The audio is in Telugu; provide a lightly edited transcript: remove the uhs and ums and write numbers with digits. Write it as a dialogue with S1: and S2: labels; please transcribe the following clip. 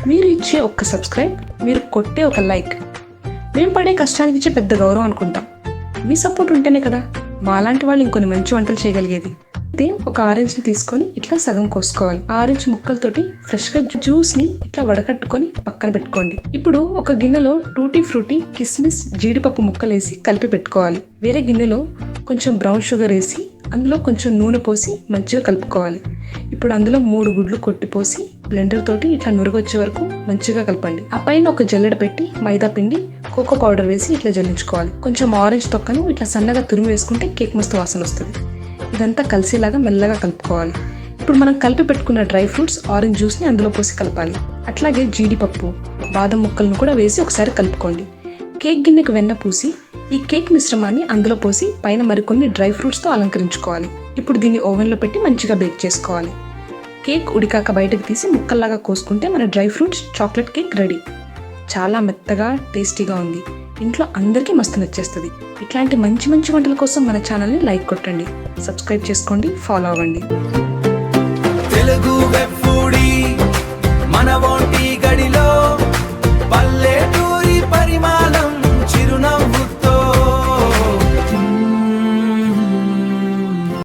S1: మీరు ఇచ్చే ఒక్క సబ్స్క్రైబ్, మీరు కొట్టే ఒక లైక్, మేము పడే కష్టానికి ఇచ్చే పెద్ద గౌరవం అనుకుంటాం. మీ సపోర్ట్ ఉంటేనే కదా మాలాంటి వాళ్ళు ఇంకొన్ని మంచి వంటలు చేయగలిగేది. అయితే ఒక ఆరెంజ్ని తీసుకొని ఇట్లా సగం కోసుకోవాలి. ఆరెంజ్ ముక్కలతోటి ఫ్రెష్గా జ్యూస్ని ఇట్లా వడకట్టుకొని పక్కన పెట్టుకోండి. ఇప్పుడు ఒక గిన్నెలో టూటీ ఫ్రూటీ, కిస్మిస్, జీడిపప్పు ముక్కలు వేసి కలిపి పెట్టుకోవాలి. వేరే గిన్నెలో కొంచెం బ్రౌన్ షుగర్ వేసి అందులో కొంచెం నూనె పోసి మంచిగా కలుపుకోవాలి. ఇప్పుడు అందులో 3 గుడ్లు కొట్టిపోసి బ్లెండర్ తోటి ఇట్లా నురుగొచ్చే వరకు మంచిగా కలపండి. ఆ పైన ఒక జల్లెడ పెట్టి మైదా పిండి, కోకో పౌడర్ వేసి ఇట్లా జల్లించుకోవాలి. కొంచెం ఆరెంజ్ తొక్కను ఇట్లా సన్నగా తురిమి వేసుకుంటే కేక్ మస్తు వాసన వస్తుంది. ఇదంతా కలిసేలాగా మెల్లగా కలుపుకోవాలి. ఇప్పుడు మనం కలిపి పెట్టుకున్న డ్రై ఫ్రూట్స్, ఆరెంజ్ జ్యూస్ని అందులో పోసి కలపాలి. అట్లాగే జీడిపప్పు, బాదం ముక్కలను కూడా వేసి ఒకసారి కలుపుకోండి. కేక్ గిన్నెకు వెన్న పూసి ఈ కేక్ మిశ్రమాన్ని అందులో పోసి పైన మరికొన్ని డ్రై ఫ్రూట్స్తో అలంకరించుకోవాలి. ఇప్పుడు దీన్ని ఓవెన్లో పెట్టి మంచిగా బేక్ చేసుకోవాలి. కేక్ ఉడికాక బయటకు తీసి ముక్కల్లాగా కోసుకుంటే మన dry fruits chocolate cake ready. చాలా మెత్తగా టేస్టీగా ఉంది. ఇంట్లో అందరికీ మస్తు నచ్చేస్తుంది. ఇట్లాంటి మంచి మంచి వంటల కోసం మన ఛానల్ని లైక్ కొట్టండి, సబ్స్క్రైబ్ చేసుకోండి, ఫాలో అవ్వండి.